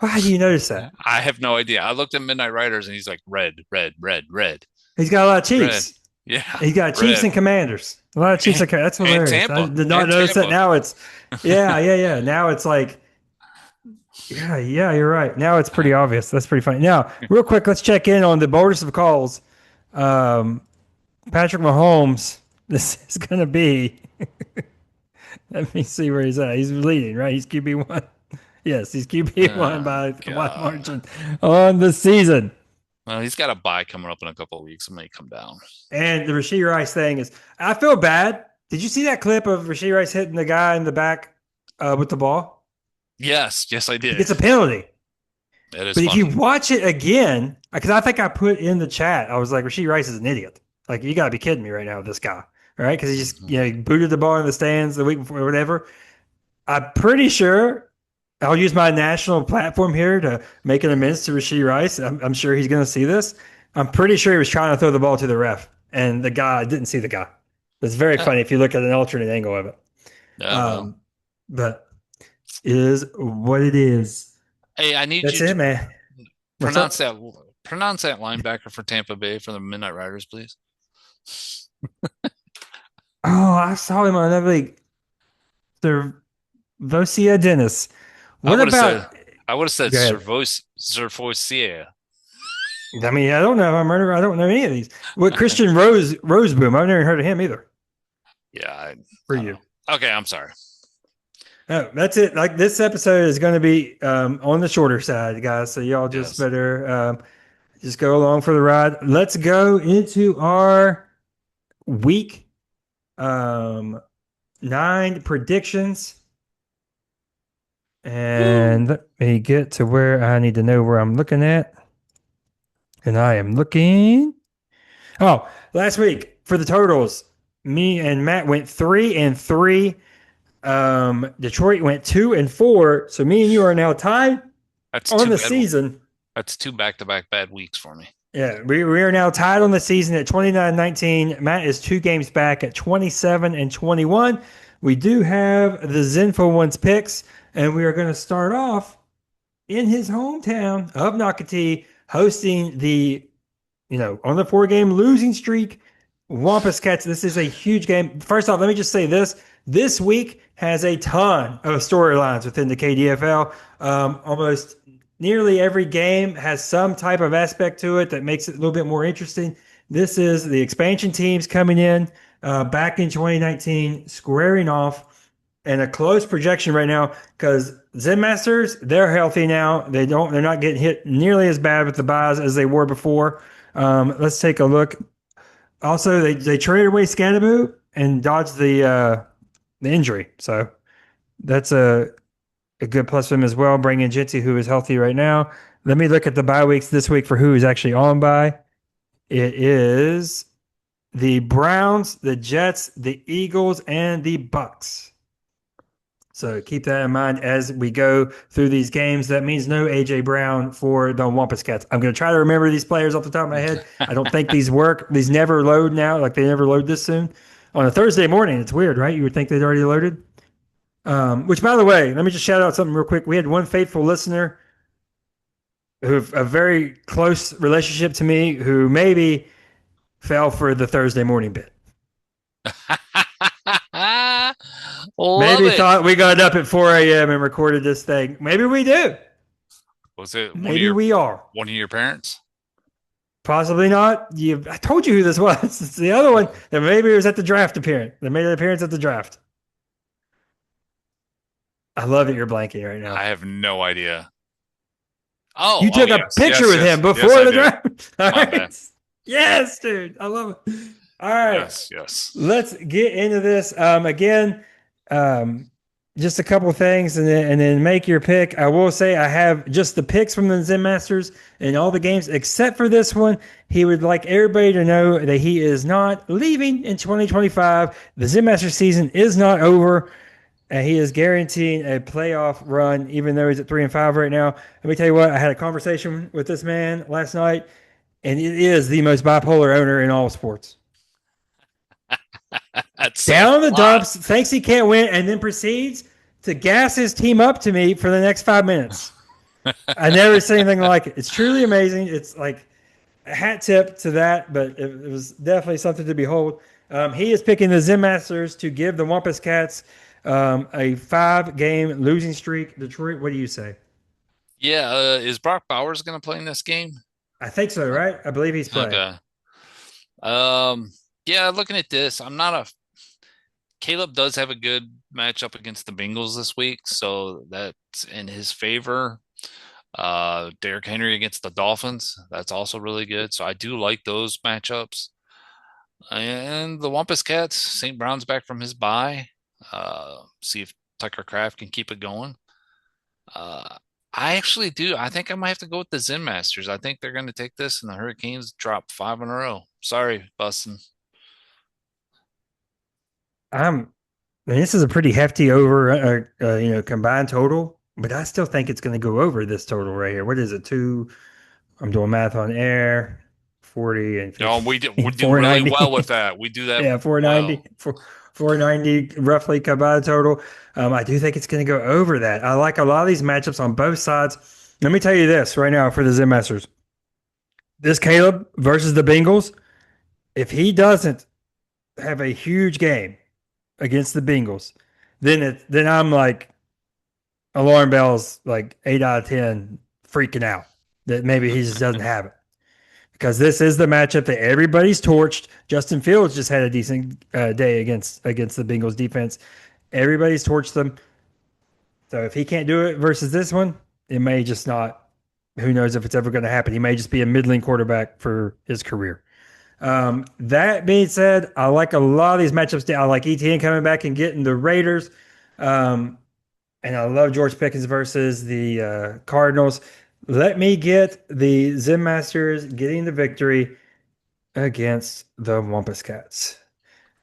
Why do you notice that? I have no idea. I looked at Midnight Riders and he's like red, red, red, red, He's got a lot of red. Chiefs. Yeah, He's got Chiefs red. and Commanders. A lot of Chiefs and Commanders. That's And hilarious. I Tampa. did not And notice that. Tampa. Now it's, yeah. Now it's like, yeah, you're right. Now it's pretty obvious. That's pretty funny. Now, real quick, let's check in on the boldest of calls. Um, Patrick Mahomes, this is going to be, let me see where he's at. He's leading, right? He's QB1. Yes, he's QB1 Oh, by a wide God. margin on the season. Well, he's got a bye coming up in a couple of weeks. It may come down. And the Rasheed Rice thing is, I feel bad. Did you see that clip of Rasheed Rice hitting the guy in the back with the ball? Yes, I He did. gets a penalty. That is But if funny. you watch it again, because I think I put in the chat, I was like, Rasheed Rice is an idiot. Like, you got to be kidding me right now with this guy. All right. Because he just, he booted the ball in the stands the week before or whatever. I'm pretty sure I'll use my national platform here to make an amends to Rasheed Rice. I'm sure he's going to see this. I'm pretty sure he was trying to throw the ball to the ref, and the guy didn't see the guy. It's very Yeah. funny if you look at an alternate angle of it. Well. But it is what it is. Hey, I need That's you it, to man. What's pronounce up? that linebacker for Tampa Bay for the Midnight Riders, please. Oh, I saw him on another league. The Vosia Dennis. What about? I would have said Go ahead. Servoisier. I mean, I don't know. I don't know any of these. What Christian Roseboom? I've never heard of him either. Yeah, For I you. know. Okay, I'm sorry. No, that's it. Like this episode is going to be on the shorter side, guys. So y'all just Yes. better Just go along for the ride. Let's go into our week um, 9 predictions. Woo. And let me get to where I need to know where I'm looking at. And I am looking. Oh, last week for the totals, me and Matt went 3-3. Detroit went 2-4. So me and you are now tied That's on too the bad. season. That's two back-to-back bad weeks for me. Yeah, we are now tied on the season at 29-19. Matt is 2 games back at 27-21. We do have the Zenful Ones picks, and we are going to start off in his hometown of Nocatee, hosting the on the 4 game losing streak, Wampus Cats. This is a huge game. First off, let me just say this. This week has a ton of storylines within the KDFL. Almost nearly every game has some type of aspect to it that makes it a little bit more interesting. This is the expansion teams coming in back in 2019, squaring off, and a close projection right now because Zen Masters, they're healthy now. They're not getting hit nearly as bad with the buys as they were before. Let's take a look. Also, they traded away Scadaboo and dodged the injury, so that's a good plus for him as well. Bringing Jinty, who is healthy right now. Let me look at the bye weeks this week for who is actually on bye. It is the Browns, the Jets, the Eagles, and the Bucks. So keep that in mind as we go through these games. That means no AJ Brown for the Wampus Cats. I'm going to try to remember these players off the top of my head. I don't think these work. These never load now. Like they never load this soon. On a Thursday morning, it's weird, right? You would think they'd already loaded. Which, by the way, let me just shout out something real quick. We had one faithful listener who a very close relationship to me who maybe fell for the Thursday morning bit. Love Maybe it. thought we got up at 4 a.m. and recorded this thing. Maybe we do. Was it Maybe we are. one of your parents? Possibly not. I told you who this was. It's the other one that maybe it was at the draft appearance. They made an appearance at the draft. I love it. You're blanking right now. I have no idea. You took a Yes, picture yes, with him yes, yes, before I the did. draft. All My right. bad. Yes, dude. I love it. All right. Yes, yes. Let's get into this. Again, um, just a couple things and then make your pick. I will say I have just the picks from the Zen Masters in all the games except for this one. He would like everybody to know that he is not leaving in 2025. The Zen Masters season is not over. And he is guaranteeing a playoff run, even though he's at 3-5 right now. Let me tell you what, I had a conversation with this man last night, and it is the most bipolar owner in all sports. That's saying Down in the a lot. dumps, thinks he can't win, and then proceeds to gas his team up to me for the next 5 minutes. I never seen anything like it. It's truly amazing. It's like a hat tip to that, but it was definitely something to behold. He is picking the Zen Masters to give the Wampus Cats a 5 game losing streak. Detroit, what do you say? Yeah, is Brock Bowers going to play in this game? I think so, right? I believe he's playing. Okay. Um, yeah, looking at this, I'm not a Caleb does have a good matchup against the Bengals this week, so that's in his favor. Derrick Henry against the Dolphins, that's also really good. So I do like those matchups. And the Wampus Cats, St. Brown's back from his bye. See if Tucker Craft can keep it going. Uh, I actually do. I think I might have to go with the Zen Masters. I think they're going to take this, and the Hurricanes drop 5 in a row. Sorry, Bustin. I'm. I mean, this is a pretty hefty over, combined total, but I still think it's going to go over this total right here. What is it? I'm doing math on air. 40 and No, 50, we do really 490. well with that. We do that Yeah, 490, well. 490 roughly combined total. I do think it's going to go over that. I like a lot of these matchups on both sides. Let me tell you this right now for the Zen Masters. This Caleb versus the Bengals, if he doesn't have a huge game against the Bengals, then I'm like alarm bells like 8 out of 10 freaking out that maybe he just doesn't have it. Because this is the matchup that everybody's torched. Justin Fields just had a decent day against the Bengals defense. Everybody's torched them. So if he can't do it versus this one, it may just not who knows if it's ever going to happen? He may just be a middling quarterback for his career. That being said, I like a lot of these matchups. I like ETN coming back and getting the Raiders. Um, and I love George Pickens versus the Cardinals. Let me get the Zim Masters getting the victory against the Wampus Cats.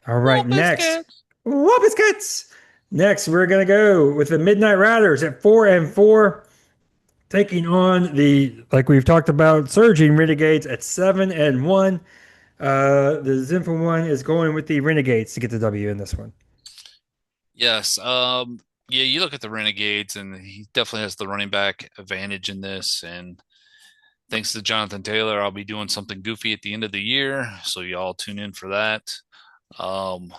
All right, Wampus next. Cats. Wampus Cats. Next, we're going to go with the Midnight Riders at 4-4, taking on the, like we've talked about, surging Renegades at 7-1. The Zinful one is going with the Renegades to get the W in this one. Yes. Yeah, you look at the Renegades, and he definitely has the running back advantage in this. And thanks to Jonathan Taylor, I'll be doing something goofy at the end of the year. So y'all tune in for that. Um,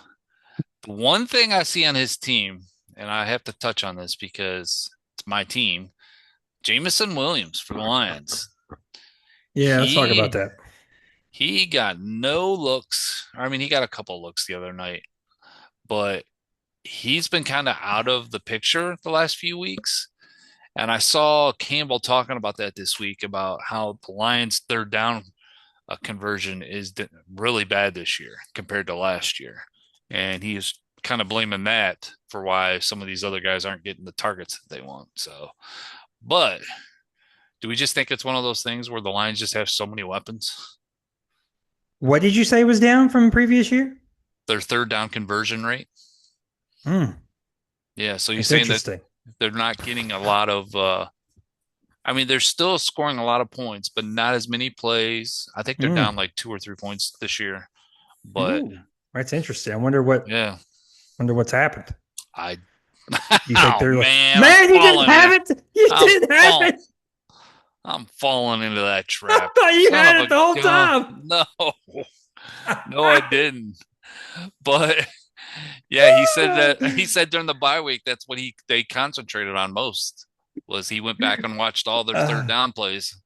the one thing I see on his team, and I have to touch on this because it's my team, Jamison Williams for the Lions. Yeah, let's talk about He that. he got no looks. I mean, he got a couple looks the other night, but he's been kind of out of the picture the last few weeks. And I saw Campbell talking about that this week about how the Lions' third down conversion is really bad this year compared to last year. And he's kind of blaming that for why some of these other guys aren't getting the targets that they want. So, but do we just think it's one of those things where the Lions just have so many weapons? What did you say was down from previous year? Their third down conversion rate. Hmm, Yeah. So you're it's saying that interesting. they're not getting a lot of, I mean, they're still scoring a lot of points, but not as many plays. I think they're Hmm. down like 2 or 3 points this year. But Ooh, that's interesting. yeah, wonder what's happened. I, You think oh they're like, man, I'm man, you didn't falling have in. it. You I'm didn't have falling. it. I'm falling into that I trap. thought you Son of had a it the whole gun. time. No, no, I didn't. But yeah, he said during the bye week that's what they concentrated on most was he went back and watched all their third Uh, down plays.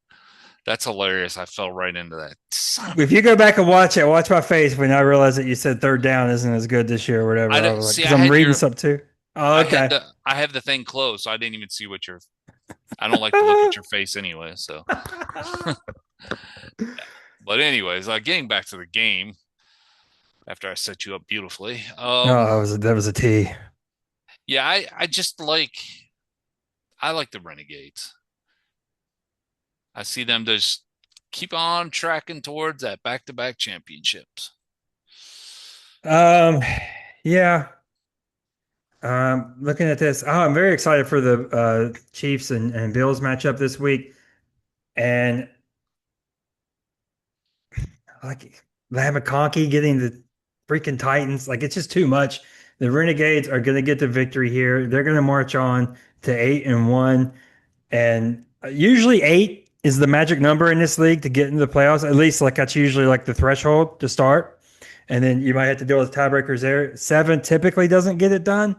That's hilarious. I fell right into that. Son of a if you go back and watch it, watch my face when I realized that you said third down isn't as good this year or whatever. I I don't was like, see. because I'm reading something too. Oh, okay. I have the thing closed, so I didn't even see what you're. I don't like to look at your face anyway. So, but anyways, getting back to the game after I set you up beautifully. Oh, that was a T. Yeah, I just I like the Renegades. I see them just keep on tracking towards that back-to-back championships. Um, yeah. Looking at this, I'm very excited for the Chiefs and Bills matchup this week, and like Ladd McConkey getting the freaking Titans, like it's just too much. The Renegades are going to get the victory here. They're going to march on to 8-1, and usually 8 is the magic number in this league to get into the playoffs. At least like that's usually like the threshold to start, and then you might have to deal with tiebreakers there. 7 typically doesn't get it done,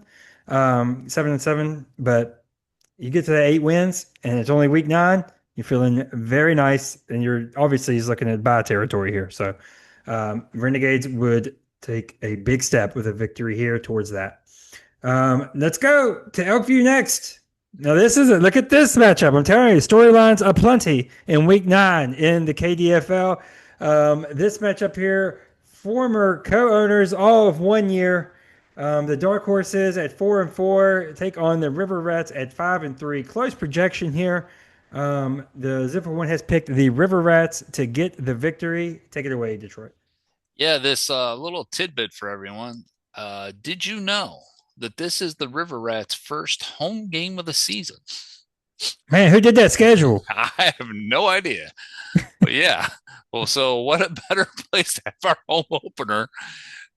7-7, but you get to the 8 wins, and it's only week 9. You're feeling very nice, and you're obviously he's looking at bye territory here. So, Renegades would take a big step with a victory here towards that. Let's go to Elkview next. Now, this is it. Look at this matchup. I'm telling you, storylines aplenty in week 9 in the KDFL. This matchup here, former co owners, all of 1 year. The Dark Horses at 4-4 take on the RiverRats at 5-3. Close projection here. The Zipper one has picked the RiverRats to get the victory. Take it away, Detroit. Yeah, this little tidbit for everyone. Did you know that this is the River Rats' first home game of the season? Man, who did that schedule? I have no idea. But yeah, well, so what a better place to have our home opener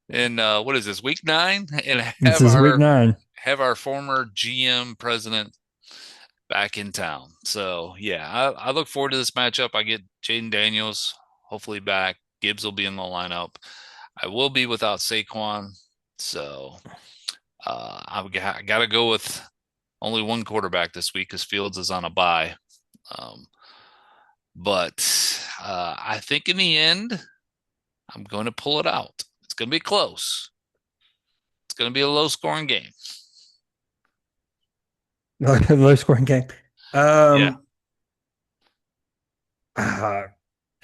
in what is this, week 9, and This is week 9. have our former GM president back in town. So yeah, I look forward to this matchup. I get Jaden Daniels hopefully back. Gibbs will be in the lineup. I will be without Saquon, so I got to go with only one quarterback this week because Fields is on a bye. Um, but I think in the end, I'm going to pull it out. It's going to be close. It's going to be a low scoring game. Low scoring game. Yeah. Uh,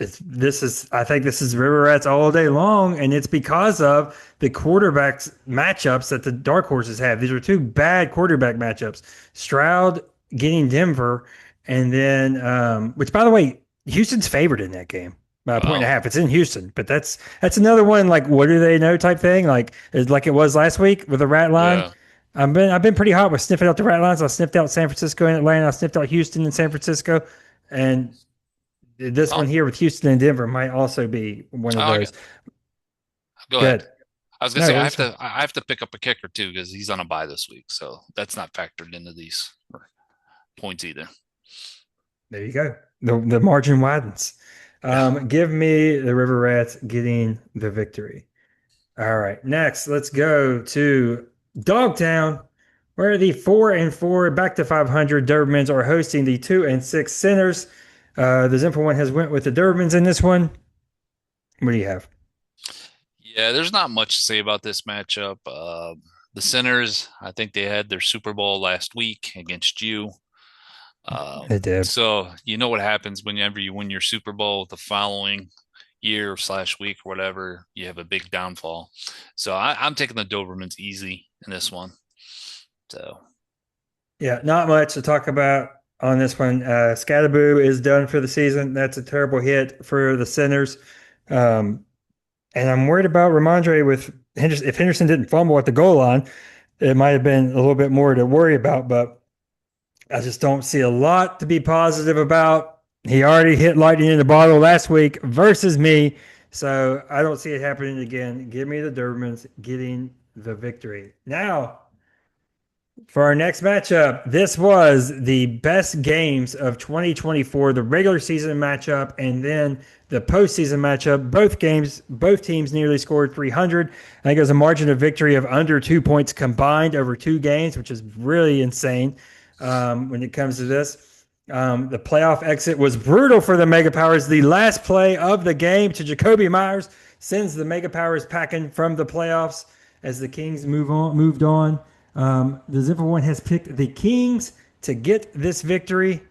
I think this is River Rats all day long, and it's because of the quarterbacks matchups that the dark horses have. These are two bad quarterback matchups. Stroud getting Denver, and then which by the way, Houston's favored in that game by a point and a Wow. half. It's in Houston, but that's another one like what do they know type thing, like it was last week with the rat line. Yeah. I've been pretty hot with sniffing out the rat lines. I sniffed out San Francisco and Atlanta. I sniffed out Houston and San Francisco. And this Oh, one here with Houston and Denver might also be one of oh, those. go ahead. Good. I was gonna No, say that's fine. I have to pick up a kicker too because he's on a bye this week, so that's not factored into these points either. There you go. The margin widens. Yeah. Give me the River Rats getting the victory. All right. Next, let's go to Dogtown, where the 4-4 back to 500 Dobermans are hosting the 2-6 Sinners. The Zimper one has went with the Dobermans in this one. What do you have? Yeah, there's not much to say about this matchup. The Sinners, I think they had their Super Bowl last week against you. It did. So you know what happens whenever you win your Super Bowl the following year slash week or whatever, you have a big downfall. So I'm taking the Dobermans easy in this one. So Yeah, not much to talk about on this one. Scatterboo is done for the season. That's a terrible hit for the Sinners. Um, and I'm worried about Ramondre with Henderson. If Henderson didn't fumble at the goal line, it might have been a little bit more to worry about, but I just don't see a lot to be positive about. He already hit lightning in the bottle last week versus me, so I don't see it happening again. Give me the Dobermans getting the victory. Now, for our next matchup, this was the best games of 2024, the regular season matchup, and then the postseason matchup. Both teams nearly scored 300. I think it was a margin of victory of under 2 points combined over two games, which is really insane when it comes to this. The playoff exit was brutal for the Mega Powers. The last play of the game to Jacoby Myers sends the Mega Powers packing from the playoffs as the Kings moved on. The Zipper one has picked the Kings to get this victory.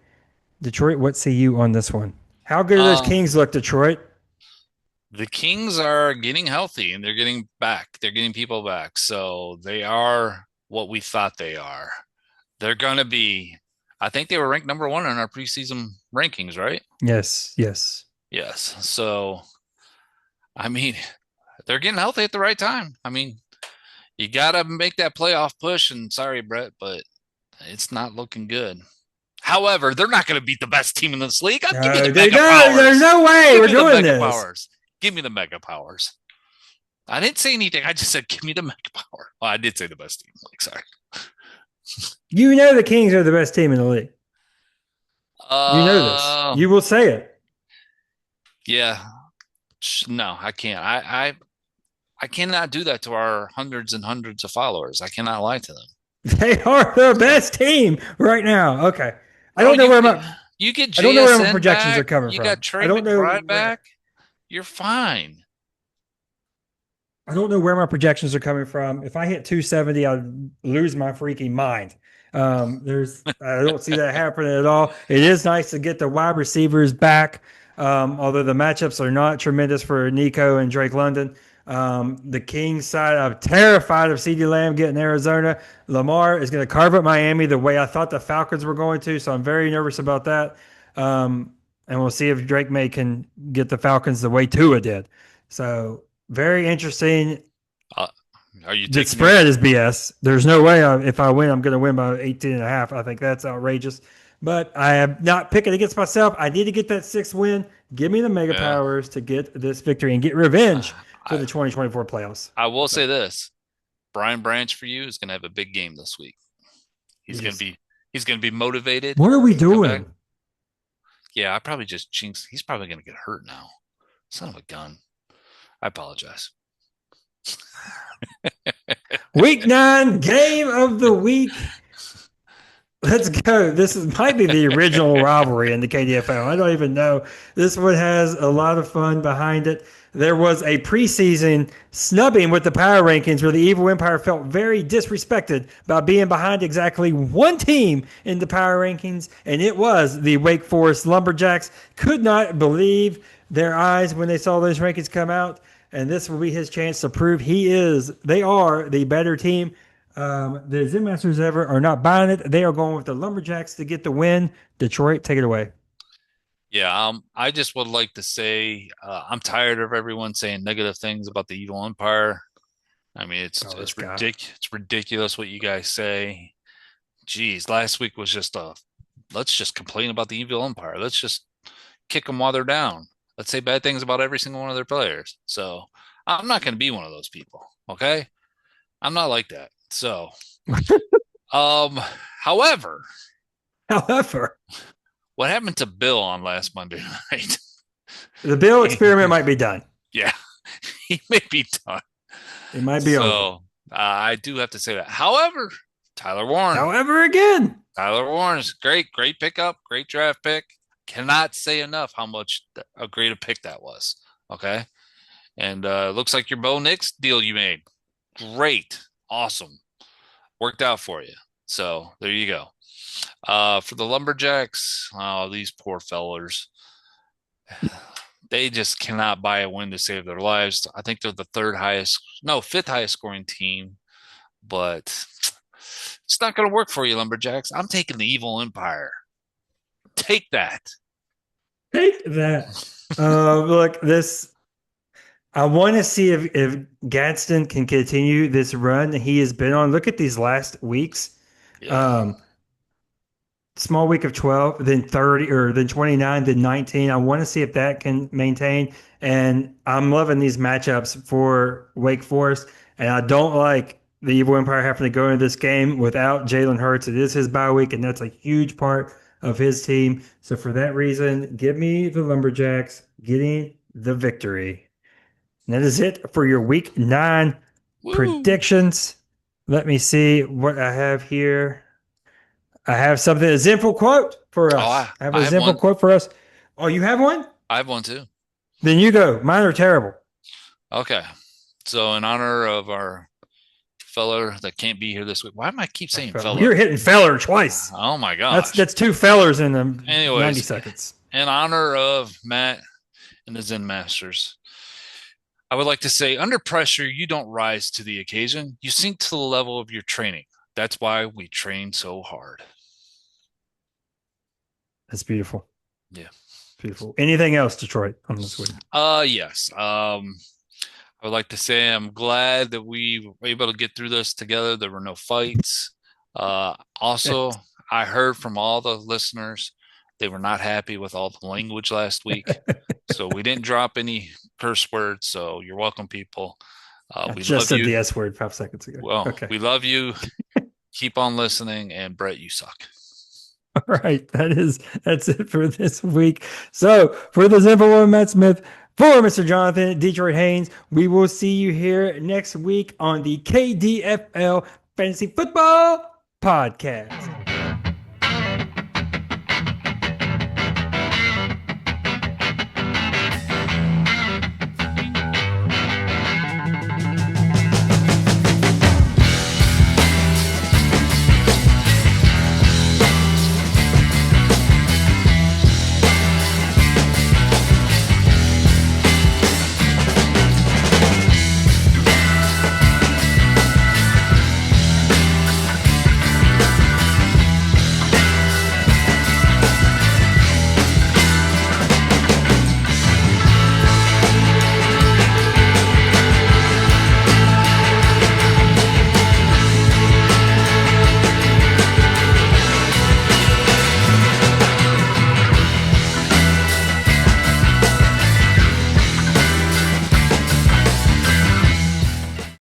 Detroit, what say you on this one? How good do those um, Kings look, Detroit? the Kings are getting healthy and they're getting back. They're getting people back. So they are what we thought they are. They're going to be, I think they were ranked number one in our preseason rankings, right? Yes, yes. Yes. So, I mean, they're getting healthy at the right time. I mean, you got to make that playoff push. And sorry, Brett, but it's not looking good. However, they're not going to beat the best team in this league. Give me the No, Mega there's Powers. no way Give we're me the doing Mega this. Powers. Give me the Mega Powers. I didn't say anything. I just said, give me the Mega Power. Well, I did say the best team. Like, sorry. You know the Kings are the best team in the league. You know this. Uh, You will say it. yeah. No, I can't. I cannot do that to our hundreds and hundreds of followers. I cannot lie to them. They are the So, best team right now. Okay. I bro, don't know where my you get I don't know where my JSN projections are back. coming You got from. Trey McBride back. You're fine. I don't know where my projections are coming from. If I hit 270, I'll lose my freaking mind. I don't see that happening at all. It is nice to get the wide receivers back, although the matchups are not tremendous for Nico and Drake London. The Kings side, I'm terrified of CeeDee Lamb getting Arizona. Lamar is going to carve up Miami the way I thought the Falcons were going to, so I'm very nervous about that. And we'll see if Drake May can get the Falcons the way Tua did. So very interesting. Uh, are you The taking your? spread is BS. There's no way if I win, I'm going to win by 18 and a half. I think that's outrageous. But I am not picking against myself. I need to get that sixth win. Give me the Mega Yeah. Powers to get this victory and get revenge for I the 2024 playoffs. I will So say this: Brian Branch for you is going to have a big game this week. He's he going to is. be he's going to be motivated. What are we Come back. doing? Yeah, I probably just jinxed. He's probably going to get hurt now. Son of a gun. I apologize. Week 9, game of the week. Let's go. Might be the original rivalry in the KDFL. I don't even know. This one has a lot of fun behind it. There was a preseason snubbing with the power rankings where the Evil Empire felt very disrespected by being behind exactly one team in the power rankings, and it was the Wake Forest Lumberjacks. Could not believe their eyes when they saw those rankings come out, and this will be his chance to prove they are the better team. The Zen Masters ever are not buying it. They are going with the Lumberjacks to get the win. Detroit, take it away. Yeah, I just would like to say I'm tired of everyone saying negative things about the Evil Empire. I mean, Oh, this it's guy. ridiculous. It's ridiculous what you guys say. Geez, last week was just a let's just complain about the Evil Empire. Let's just kick them while they're down. Let's say bad things about every single one of their players. So I'm not going to be one of those people. Okay, I'm not like that. So, um, however, However, what happened to Bill on last Monday night? the Bill experiment might be done. Yeah, he may be done. It might be over. So I do have to say that. However, Tyler Warren, However, again, Tyler Warren's great pickup, great draft pick. Cannot say enough how much a great a pick that was. Okay, and looks like your Bo Nix deal you made, great, awesome, worked out for you. So there you go. For the Lumberjacks, oh, these poor fellers. They just cannot buy a win to save their lives. I think they're the fifth highest scoring team, but it's not going to work for you, Lumberjacks. I'm taking the Evil Empire. Take that. take that. Look, this. I want to see if Gadsden can continue this run that he has been on. Look at these last weeks. Yeah. Um, small week of 12, then 30, or then 29, then 19. I want to see if that can maintain. And I'm loving these matchups for Wake Forest. And I don't like the Evil Empire having to go into this game without Jalen Hurts. It is his bye week, and that's a huge part of his team. So for that reason, give me the Lumberjacks getting the victory. And that is it for your week 9 Woo. predictions. Let me see what I have here. I have something, a Zenful quote for Oh, us. I have a I have Zenful one. quote for us. Oh, you have one? I have one too. Then you go. Mine are terrible. Okay. So in honor of our feller that can't be here this week, why am I keep saying You're feller? hitting feller twice. Oh my That's gosh. that's two fellers in them 90 Anyways, seconds. in honor of Matt and the Zen Masters, I would like to say under pressure, you don't rise to the occasion. You sink to the level of your training. That's why we train so hard. That's beautiful. Yeah. Beautiful. Anything else, Detroit, on this week? Yes. I would like to say I'm glad that we were able to get through this together. There were no fights. Also, I heard from all the listeners they were not happy with all the language last week. So we didn't drop any curse words. So you're welcome, people. I We just love said you. the S word 5 seconds ago. Well, Okay. we love you. Keep on listening. And Brett, you suck. All right. That's it for this week. So for the Zenful one, Matt Smith, for Mr. Jonathan, Detroit Haynes, we will see you here next week on the KDFL Fantasy Football Podcast.